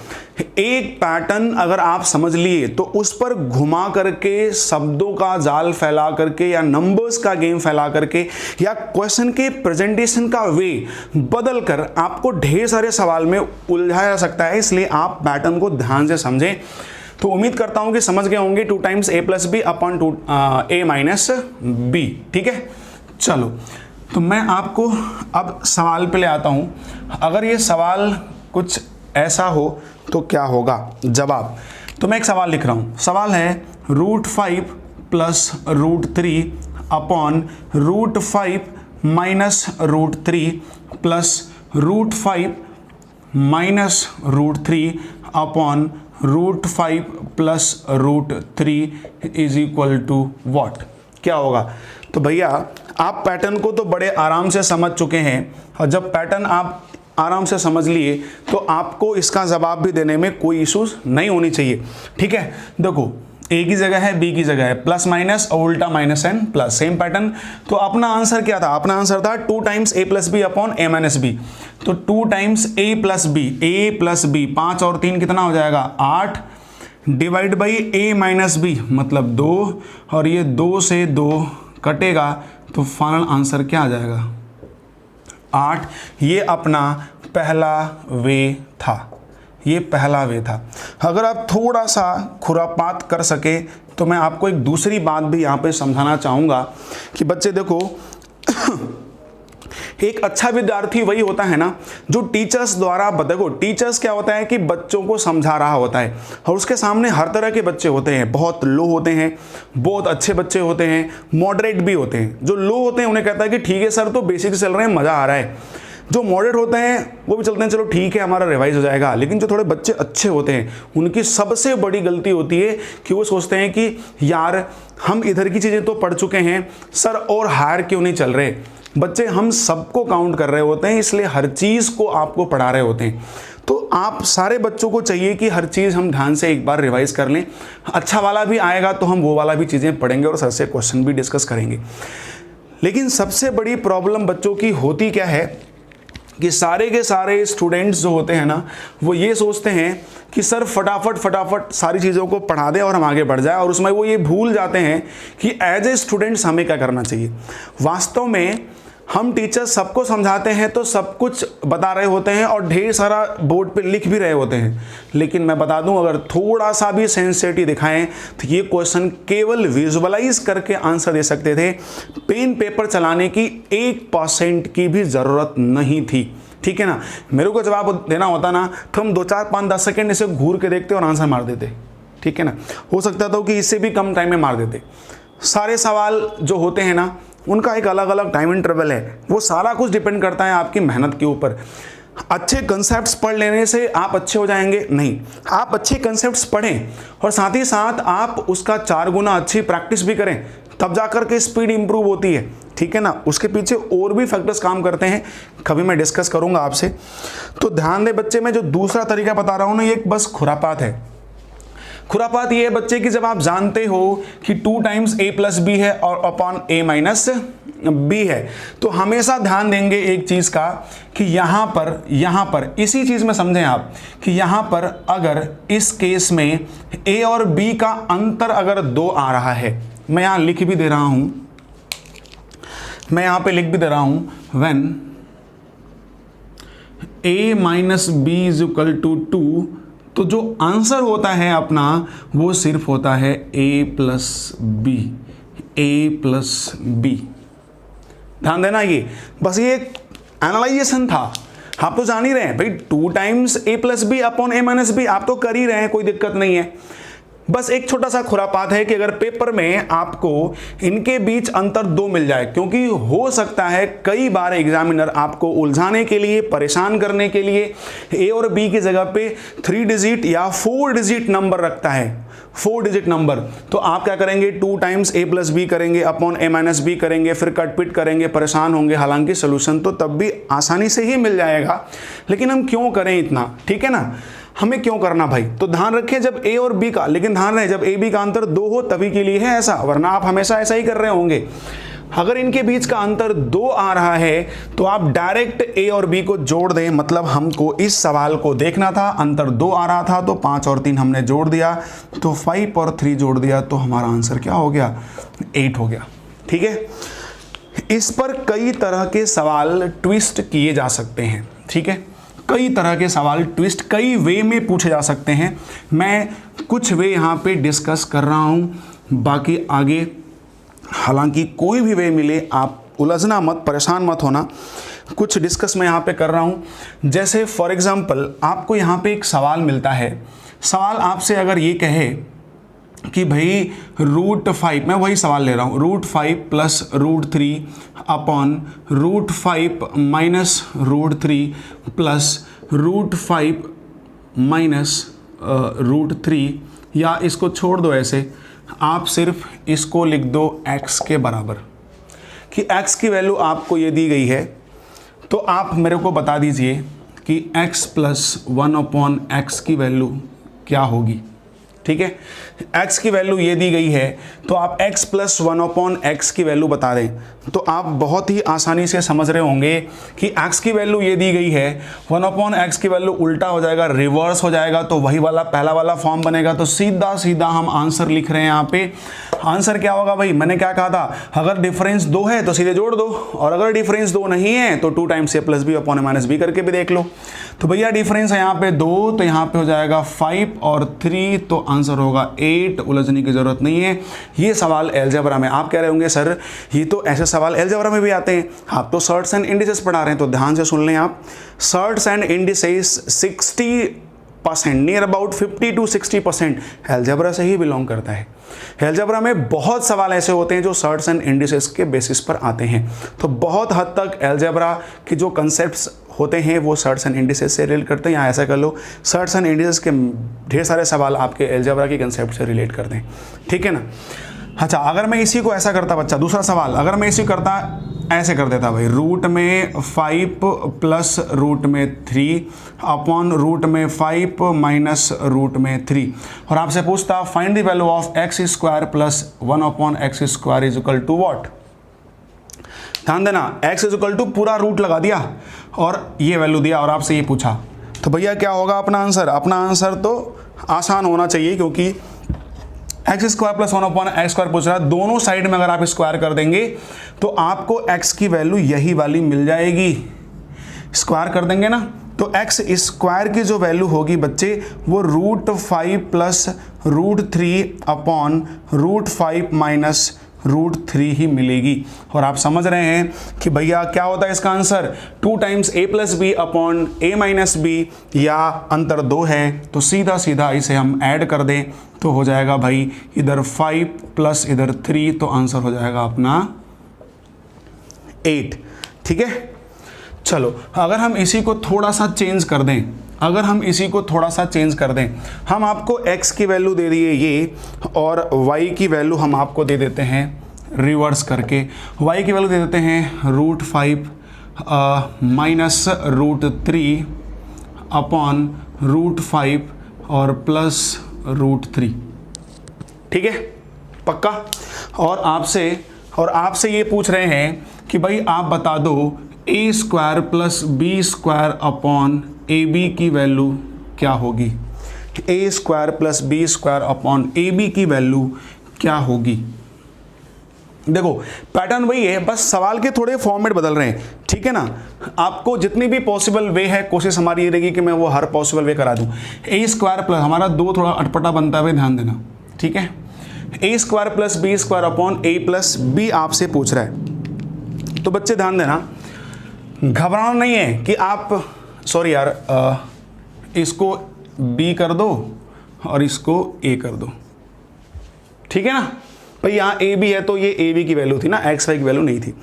एक पैटर्न अगर आप समझ लिए तो उस पर घुमा करके, शब्दों का जाल फैला करके या नंबर्स का गेम फैला करके या क्वेश्चन के प्रेजेंटेशन का वे बदल कर आपको ढेर सारे सवाल में उलझाया जा सकता है। इसलिए आप पैटर्न को ध्यान से समझें। तो उम्मीद करता हूं कि समझ गए होंगे 2 times a plus b upon 2 A minus B, ठीक है। चलो, तो मैं आपको अब सवाल पे ले आता हूं। अगर ये सवाल कुछ ऐसा हो तो क्या होगा जवाब। तो मैं एक सवाल लिख रहा हूं। सवाल है √5 plus √3 upon √5 minus √3 plus √5 minus √3 upon √5 plus √3 is equal to what. क्या होगा? तो भैया आप पैटर्न को तो बड़े आराम से समझ चुके हैं, और जब पैटर्न आप आराम से समझ लिए तो आपको इसका जवाब भी देने में कोई इश्यूज नहीं होनी चाहिए, ठीक है। देखो, ए की जगह है, बी की जगह है, प्लस माइनस और उल्टा minus and plus, same pattern. तो अपना आंसर क्या था? अपना आंसर था 2 times a plus b upon a minus b. तो 2 टाइम्स ए प्लस बी, 5 और 3 कितना हो जाएगा? 8 divide by a minus b मतलब 2, और ये 2 से 2 कटेगा तो फाइनल आंसर क्या आ जाएगा? 8। ये अपना पहला वे था, ये पहला वे था। अगर आप थोड़ा सा खुरापात कर सके तो मैं आपको एक दूसरी बात भी यहाँ पे समझाना चाहूँगा कि बच्चे देखो, एक अच्छा विद्यार्थी वही होता है ना जो टीचर्स द्वारा, देखो टीचर्स क्या होता है कि बच्चों को समझा रहा होता है, और उसके सामने हर तरह के बच्चे होते हैं, बहुत लो होते हैं, बहुत अच्छे बच्चे होते हैं, मॉडरेट भी होते हैं। जो लो होते हैं उन्हें कहता है कि ठीक है सर, तो बेसिक चल रहे हैं, मज़ा आ रहा है। जो मॉडरेट होते हैं वो भी चलते हैं, चलो ठीक है हमारा रिवाइज हो जाएगा। लेकिन जो थोड़े बच्चे अच्छे होते हैं उनकी सबसे बड़ी गलती होती है कि वो सोचते हैं कि यार हम इधर की चीज़ें तो पढ़ चुके हैं सर, और हायर क्यों नहीं चल रहे। बच्चे हम सबको काउंट कर रहे होते हैं, इसलिए हर चीज़ को आपको पढ़ा रहे होते हैं। तो आप सारे बच्चों को चाहिए कि हर चीज़ हम ध्यान से एक बार रिवाइज कर लें। अच्छा वाला भी आएगा तो हम वो वाला भी चीज़ें पढ़ेंगे और सर से क्वेश्चन भी डिस्कस करेंगे। लेकिन सबसे बड़ी प्रॉब्लम बच्चों की होती क्या है कि सारे के सारे स्टूडेंट्स जो होते हैं ना, वो ये सोचते हैं कि सर फटाफट सारी चीज़ों को पढ़ा दें और हम आगे बढ़ जाए, और उसमें वो ये भूल जाते हैं कि एज ए स्टूडेंट्स हमें क्या करना चाहिए। वास्तव में हम टीचर्स सबको समझाते हैं तो सब कुछ बता रहे होते हैं और ढेर सारा बोर्ड पे लिख भी रहे होते हैं, लेकिन मैं बता दूं अगर थोड़ा सा भी सेंसिटिविटी दिखाएं तो ये क्वेश्चन केवल विजुअलाइज करके आंसर दे सकते थे। पेन पेपर चलाने की 1% की भी ज़रूरत नहीं थी, ठीक है ना। मेरे को जवाब देना होता ना तो हम 2, 4, 5, 10 सेकेंड इसे घूर के देखते और आंसर मार देते, ठीक है ना। हो सकता था कि इससे भी कम टाइम में मार देते। सारे सवाल जो होते हैं ना उनका एक अलग अलग टाइम इंटरवल है, वो सारा कुछ डिपेंड करता है आपकी मेहनत के ऊपर। अच्छे कंसेप्ट्स पढ़ लेने से आप अच्छे हो जाएंगे नहीं, आप अच्छे कंसेप्ट्स पढ़ें और साथ ही साथ आप उसका 4 गुना अच्छी प्रैक्टिस भी करें, तब जाकर के स्पीड इंप्रूव होती है, ठीक है ना। उसके पीछे और भी फैक्टर्स काम करते हैं, कभी मैं डिस्कस करूंगा आपसे। तो ध्यान दे बच्चे, मैं जो दूसरा तरीका बता रहा हूँ ना, ये एक बस खुरापात है। खुरापात ये है बच्चे कि जब आप जानते हो कि 2 टाइम्स a प्लस बी है और अपॉन a माइनस बी है, तो हमेशा ध्यान देंगे एक चीज का कि यहां पर इसी चीज में समझें आप कि यहां पर अगर इस केस में a और b का अंतर अगर 2 आ रहा है, मैं यहां लिख भी दे रहा हूं, when a minus b is equal to 2, तो जो आंसर होता है अपना वो सिर्फ होता है a प्लस बी। ध्यान देना, ये बस ये एक एनालाइजेशन था। आप तो जान ही रहे हैं भाई 2 times a plus b upon a minus b, आप तो कर ही रहे हैं, कोई दिक्कत नहीं है। बस एक छोटा सा खुरापात है कि अगर पेपर में आपको इनके बीच अंतर 2 मिल जाए, क्योंकि हो सकता है कई बार एग्जामिनर आपको उलझाने के लिए, परेशान करने के लिए a और b की जगह पे 3 डिजिट या 4 डिजिट नंबर रखता है, 4 डिजिट नंबर। तो आप क्या करेंगे, 2 टाइम्स a प्लस बी करेंगे अपॉन a माइनस बी करेंगे, फिर कटपिट करेंगे, परेशान होंगे। हालांकि सोल्यूशन तो तब भी आसानी से ही मिल जाएगा, लेकिन हम क्यों करें इतना, ठीक है ना, हमें क्यों करना भाई। तो ध्यान रखें जब a और b का, लेकिन ध्यान रहे जब a b का अंतर 2 हो तभी के लिए है ऐसा, वरना आप हमेशा ऐसा ही कर रहे होंगे। अगर इनके बीच का अंतर 2 आ रहा है तो आप डायरेक्ट a और b को जोड़ दें। मतलब हमको इस सवाल को देखना था, अंतर 2 आ रहा था तो 5 और 3 हमने जोड़ दिया, तो 5 और 3 जोड़ दिया, तो हमारा आंसर क्या हो गया, 8 हो गया। ठीक है, इस पर कई तरह के सवाल ट्विस्ट किए जा सकते हैं। ठीक है, कई तरह के सवाल ट्विस्ट कई वे में पूछे जा सकते हैं। मैं कुछ वे यहाँ पे डिस्कस कर रहा हूँ, बाकी आगे हालांकि कोई भी वे मिले आप उलझना मत, परेशान मत होना। कुछ डिस्कस मैं यहाँ पे कर रहा हूँ। जैसे फॉर एग्जांपल आपको यहाँ पे एक सवाल मिलता है, सवाल आपसे अगर ये कहे कि भाई √5, मैं वही सवाल ले रहा हूँ, √5 plus √3 upon √5 minus √3 plus √5 minus √3, या इसको छोड़ दो ऐसे, आप सिर्फ इसको लिख दो x के बराबर, कि x की वैल्यू आपको ये दी गई है, तो आप मेरे को बता दीजिए कि x प्लस 1 अपॉन x की वैल्यू क्या होगी। ठीक है, x की वैल्यू ये दी गई है, तो आप x प्लस 1 अपॉन x की वैल्यू बता दें, तो आप बहुत ही आसानी से समझ रहे होंगे कि x की वैल्यू ये दी गई है, 1 अपॉन x की वैल्यू उल्टा हो जाएगा, रिवर्स हो जाएगा, तो वही वाला पहला वाला फॉर्म बनेगा। तो सीधा सीधा हम आंसर लिख रहे हैं यहाँ पे। आंसर क्या होगा भाई, मैंने क्या कहा था, अगर डिफरेंस 2 है तो सीधे जोड़ दो, और अगर डिफरेंस 2 नहीं है तो 2 times a plus b upon a minus b करके भी देख लो। तो भैया डिफरेंस है यहाँ पे 2, तो यहाँ पे हो जाएगा 5 और 3, तो आंसर होगा 8। उलझने की जरूरत नहीं है। ये सवाल अलजेब्रा में, आप कह रहे होंगे सर ये तो ऐसे सवाल अलजेब्रा में भी आते हैं, आप तो सर्ट्स एंड इंडिसेस पढ़ा रहे हैं, तो ध्यान से सुन लें आप। Shirts and indices 60%, near about 50 to 60% algebra से ही बिलोंग करता है। अलजेब्रा में बहुत सवाल ऐसे होते हैं जो सर्ट्स एंड इंडिसेस के बेसिस पर आते हैं, तो बहुत हद तक अलजेब्रा के जो कंसेप्ट्स होते हैं वो सर्ट्स एंड इंडिसेस से रिलेट करते हैं। या ऐसा कर लो, सर्ट्स एंड इंडिसेस के ढेर सारे सवाल आपके अलजेब्रा के कंसेप्ट से रिलेट करते हैं। ठीक है ना। अच्छा, अगर मैं इसी को ऐसा करता बच्चा, दूसरा सवाल अगर मैं इसी करता ऐसे कर देता भाई, रूट में 5 प्लस रूट में 3 अपॉन रूट में 5 माइनस रूट में 3, और आपसे पूछता find the value of x square plus 1 upon x square is equal to what. ध्यान देना, x इज इक्वल टू पूरा रूट लगा दिया और ये वैल्यू दिया और आपसे ये पूछा, तो भैया क्या होगा अपना आंसर। अपना आंसर तो आसान होना चाहिए, क्योंकि x square plus 1 upon x square पूछ रहा है, दोनों साइड में अगर आप स्क्वायर कर देंगे तो आपको x की वैल्यू यही वाली मिल जाएगी। स्क्वायर कर देंगे ना, तो x स्क्वायर की जो वैल्यू होगी बच्चे वो √5 प्लस √3 अपॉन √5 माइनस √3 ही मिलेगी। और आप समझ रहे हैं कि भैया क्या होता है इसका answer, 2 times a plus b upon a minus b, या अंतर 2 है तो सीधा सीधा इसे हम ऐड कर दें तो हो जाएगा भाई इधर 5 प्लस इधर 3, तो आंसर हो जाएगा अपना 8। ठीक है, चलो अगर हम इसी को थोड़ा सा चेंज कर दें, हम आपको x की वैल्यू दे दिए ये, और y की वैल्यू हम आपको दे देते हैं रिवर्स करके। y की वैल्यू दे देते हैं √5 माइनस √3 अपॉन √5 और प्लस √3। ठीक है, पक्का। और आपसे ये पूछ रहे हैं कि भाई आप बता दो A square plus B square upon A B की वैल्यू क्या होगी। A square plus B square upon A B की वैल्यू क्या होगी। देखो पैटर्न वही है, बस सवाल के थोड़े फॉर्मेट बदल रहे हैं, ठीक है ना। आपको जितनी भी पॉसिबल वे है, कोशिश हमारी ये रहेगी कि मैं वो हर पॉसिबल वे करा दूं। ए स्क्वायर प्लस हमारा दो थोड़ा अटपटा बनता है, ध्यान देना, ठीक है। A square plus B square upon A plus B आपसे पूछ रहा है। तो बच्चे ध्यान देना, घबराना नहीं है कि आप सॉरी यार इसको बी कर दो और इसको ए कर दो, ठीक है ना भाई। यहाँ ए बी है तो ये ए बी की वैल्यू थी ना, एक्स वाई की वैल्यू नहीं थी।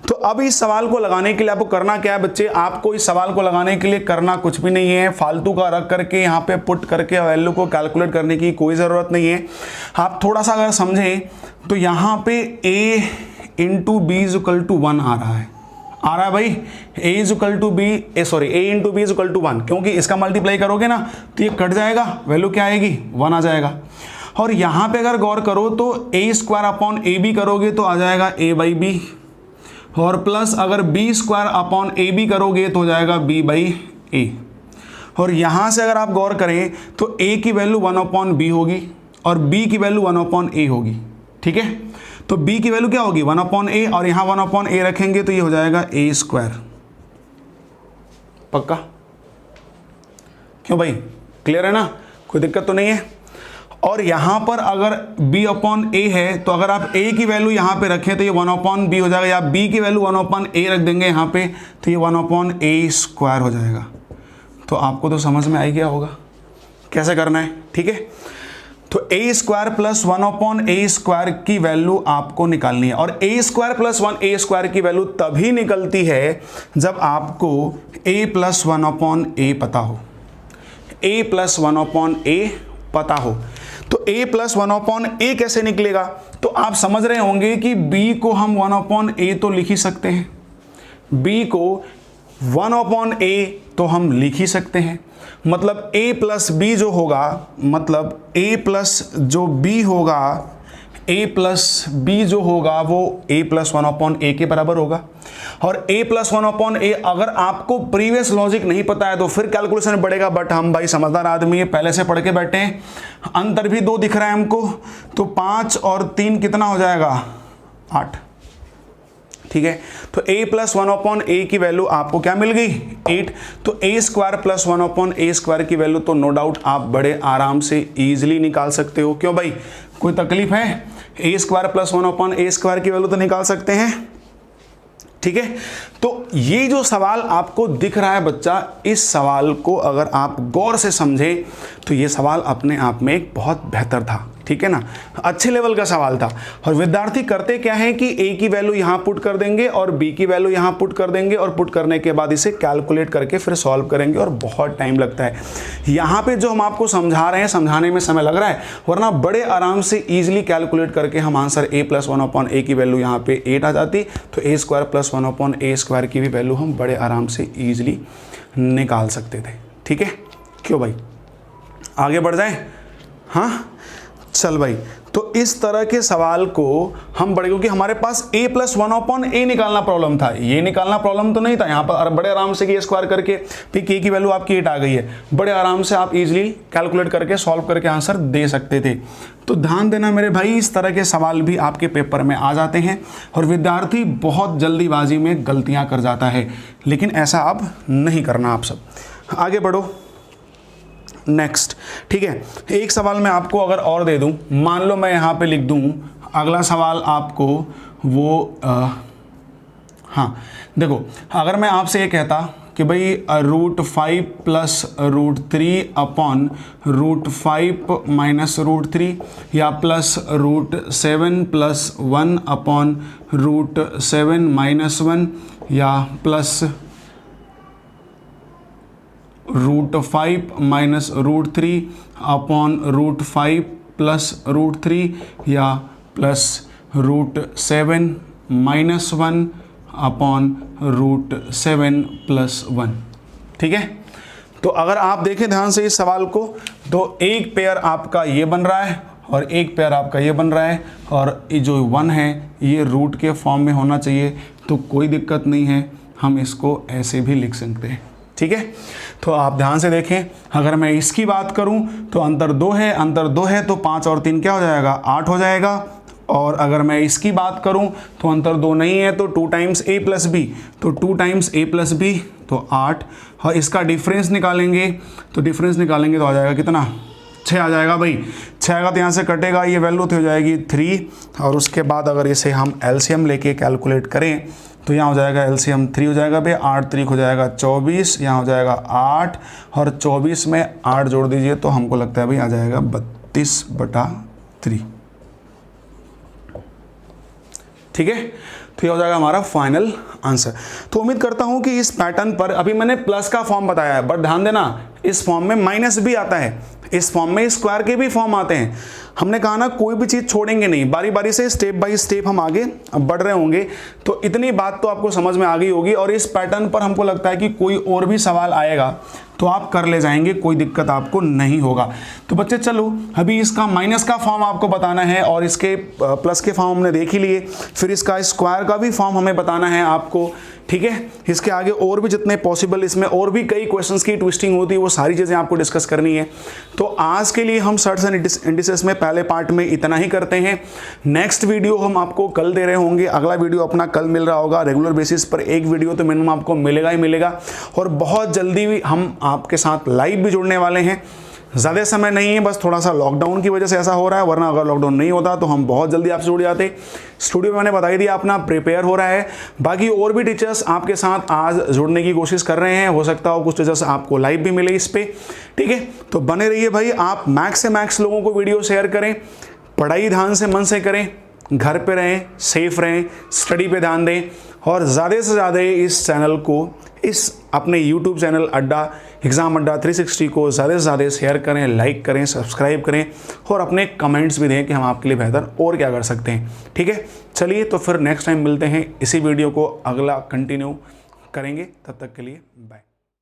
तो अब इस सवाल को लगाने के लिए आपको करना क्या है बच्चे, आपको इस सवाल को लगाने के लिए करना कुछ भी नहीं है, फालतू का रख करके यहाँ पे पुट करके वैल्यू को कैलकुलेट करने की कोई ज़रूरत नहीं है। आप थोड़ा सा अगर समझें तो यहाँ पे a into b is equal to 1 आ रहा है भाई। a is equal to b a into b is equal to 1, क्योंकि इसका मल्टीप्लाई करोगे ना तो ये कट जाएगा, वैल्यू क्या आएगी 1 आ जाएगा। और यहाँ पे अगर गौर करो तो a square upon A b करोगे तो आ जाएगा ए बाई बी, और प्लस अगर बी स्क्वायर अपॉन ए बी करोगे तो हो जाएगा बी बाई ए। और यहाँ से अगर आप गौर करें तो ए की वैल्यू 1 अपॉन बी होगी और बी की वैल्यू 1 अपॉन ए होगी, ठीक है। तो बी की वैल्यू क्या होगी 1 अपॉन ए, और यहाँ 1 अपॉन ए रखेंगे तो ये हो जाएगा ए स्क्वायर। पक्का? क्यों भाई, क्लियर है ना, कोई दिक्कत तो नहीं है। और यहाँ पर अगर b अपॉन ए है तो अगर आप a की वैल्यू यहाँ पे रखें तो ये 1 अपॉन बी हो जाएगा, या b की वैल्यू 1 अपॉन ए रख देंगे यहाँ पे तो ये 1 अपॉन ए स्क्वायर हो जाएगा। तो आपको तो समझ में आ गया होगा कैसे करना है, ठीक है। तो a square plus 1 upon A square की वैल्यू आपको निकालनी है, और ए स्क्वायर प्लस 1 ए स्क्वायर की वैल्यू तभी निकलती है जब आपको a प्लस 1 अपॉन ए पता हो, a प्लस 1 अपॉन ए पता हो। तो a प्लस 1 अपॉन ए कैसे निकलेगा, तो आप समझ रहे होंगे कि b को हम 1 अपॉन ए तो लिख ही सकते हैं, b को 1 अपॉन ए तो हम लिख ही सकते हैं। मतलब a प्लस बी जो होगा, मतलब a प्लस जो b होगा, a प्लस बी जो होगा वो a प्लस 1 अपॉन ए के बराबर होगा। और a प्लस 1 अपॉन ए अगर आपको प्रीवियस लॉजिक नहीं पता है तो फिर कैलकुलेशन पड़ेगा, बट हम भाई समझदार आदमी है, पहले से पढ़ के बैठे हैं। अंतर भी 2 दिख रहा है हमको, तो 5 और 3 कितना हो जाएगा 8, ठीक है। तो a प्लस 1 अपॉन ए की वैल्यू आपको क्या मिल गई 8। तो a square plus 1 upon A square की वैल्यू तो नो डाउट आप बड़े आराम से इजीली निकाल सकते हो। क्यों भाई, कोई तकलीफ है, a square plus 1 upon A square की वैल्यू तो निकाल सकते हैं, ठीक है। तो ये जो सवाल आपको दिख रहा है बच्चा, इस सवाल को अगर आप गौर से समझे तो ये सवाल अपने आप में एक बहुत बेहतर था, ठीक है ना, अच्छे लेवल का सवाल था। और विद्यार्थी करते क्या है कि a की वैल्यू यहाँ पुट कर देंगे और b की वैल्यू यहाँ पुट कर देंगे, और पुट करने के बाद इसे कैलकुलेट करके फिर सॉल्व करेंगे, और बहुत टाइम लगता है। यहाँ पे जो हम आपको समझा रहे हैं, समझाने में समय लग रहा है, वरना बड़े आराम से ईजिली कैलकुलेट करके हम आंसर a प्लस 1 अपॉन ए की वैल्यू यहाँ पे 8 आ जाती, तो a square plus 1 upon A square की भी वैल्यू हम बड़े आराम से ईजिली निकाल सकते थे, ठीक है। क्यों भाई, आगे बढ़ जाए, हाँ चल भाई। तो इस तरह के सवाल को हम बड़े, क्योंकि हमारे पास a प्लस 1 अपॉन ए निकालना प्रॉब्लम था, ये निकालना प्रॉब्लम तो नहीं था। यहाँ पर बड़े आराम से स्क्वायर करके फिर k की वैल्यू आपकी 8 आ गई है, बड़े आराम से आप इजीली कैलकुलेट करके सॉल्व करके आंसर दे सकते थे। तो ध्यान देना मेरे भाई, इस तरह के सवाल भी आपके पेपर में आ जाते हैं, और विद्यार्थी बहुत जल्दीबाजी में गलतियाँ कर जाता है, लेकिन ऐसा अब नहीं करना। आप सब आगे बढ़ो, नेक्स्ट, ठीक है। एक सवाल मैं आपको अगर और दे दूं, मान लो मैं यहाँ पे लिख दूं अगला सवाल आपको वो हाँ देखो, अगर मैं आपसे ये कहता कि भाई √5 प्लस √3 अपॉन √5 माइनस √3, या प्लस √7 प्लस 1 अपॉन √7 माइनस 1, या प्लस √5 माइनस √3 अपॉन √5 प्लस √3, या प्लस √7 माइनस 1 अपॉन √7 प्लस 1, ठीक है। तो अगर आप देखें ध्यान से इस सवाल को, तो एक पेयर आपका ये बन रहा है और एक पेयर आपका ये बन रहा है, और ये जो 1 है ये रूट के फॉर्म में होना चाहिए, तो कोई दिक्कत नहीं है, हम इसको ऐसे भी लिख सकते हैं। ठीक है, तो आप ध्यान से देखें, अगर मैं इसकी बात करूं तो अंतर 2 है, अंतर 2 है तो 5 और 3 क्या हो जाएगा, 8 हो जाएगा। और अगर मैं इसकी बात करूं तो अंतर 2 नहीं है, तो 2 टाइम्स a प्लस बी, तो 2 टाइम्स a प्लस बी तो 8, और इसका डिफरेंस निकालेंगे, तो डिफरेंस निकालेंगे तो आ जाएगा कितना, 6 आ जाएगा भाई। 6 का तो यहाँ से कटेगा, ये वैल्यू तो हो जाएगी 3, और उसके बाद अगर इसे हम एलसीएम लेके कैलकुलेट करें तो यहाँ हो जाएगा एलसीएम 3 हो जाएगा भाई, 8 3 हो जाएगा 24, यहाँ हो जाएगा 8, और 24 में 8 जोड़ दीजिए तो हमको लगता है भाई आ जाएगा 32/3। ठीक है, तो ये हो जाएगा हमारा फाइनल आंसर। तो उम्मीद करता हूं कि इस पैटर्न पर, अभी मैंने प्लस का फॉर्म बताया है, बट ध्यान देना इस फॉर्म में माइनस भी आता है, इस फॉर्म में स्क्वायर के भी फॉर्म आते हैं। हमने कहा ना कोई भी चीज़ छोड़ेंगे नहीं, बारी बारी से स्टेप बाय स्टेप हम आगे बढ़ रहे होंगे। तो इतनी बात तो आपको समझ में आ गई होगी, और इस पैटर्न पर हमको लगता है कि कोई और भी सवाल आएगा तो आप कर ले जाएंगे, कोई दिक्कत आपको नहीं होगा। तो बच्चे चलो, अभी इसका माइनस का फॉर्म आपको बताना है, और इसके प्लस के फॉर्म हमने देख ही लिए, फिर इसका स्क्वायर का भी फॉर्म हमें बताना है आपको। ठीक है, इसके आगे और भी जितने पॉसिबल, इसमें और भी कई क्वेश्चंस की ट्विस्टिंग होती है, वो सारी चीज़ें आपको डिस्कस करनी है। तो आज के लिए हम सर्ट्स एंड इंडिसेस में पहले पार्ट में इतना ही करते हैं। नेक्स्ट वीडियो हम आपको कल दे रहे होंगे, अगला वीडियो अपना कल मिल रहा होगा। रेगुलर बेसिस पर एक वीडियो तो मिनिमम आपको मिलेगा ही मिलेगा, और बहुत जल्दी भी हम आपके साथ लाइव भी जुड़ने वाले हैं। ज़्यादा समय नहीं है, बस थोड़ा सा लॉकडाउन की वजह से ऐसा हो रहा है, वरना अगर लॉकडाउन नहीं होता तो हम बहुत जल्दी आपसे जुड़ जाते। स्टूडियो में मैंने बता ही दिया अपना प्रिपेयर हो रहा है। बाकी और भी टीचर्स आपके साथ आज जुड़ने की कोशिश कर रहे हैं, हो सकता हो कुछ टीचर्स आपको लाइव भी मिले इस पे। ठीक है, तो बने रहिए भाई, आप मैक्स से मैक्स लोगों को वीडियो शेयर करें, पढ़ाई ध्यान से मन से करें, घर पे रहें, सेफ रहें, स्टडी पे ध्यान दें, और ज़्यादा से ज़्यादा इस चैनल को, इस अपने YouTube चैनल अड्डा एग्ज़ाम अड्डा 360 को ज़्यादा से ज़्यादा शेयर करें, लाइक करें, सब्सक्राइब करें, और अपने कमेंट्स भी दें कि हम आपके लिए बेहतर और क्या कर सकते हैं। ठीक है, चलिए तो फिर नेक्स्ट टाइम मिलते हैं, इसी वीडियो को अगला कंटिन्यू करेंगे, तब तक के लिए बाय।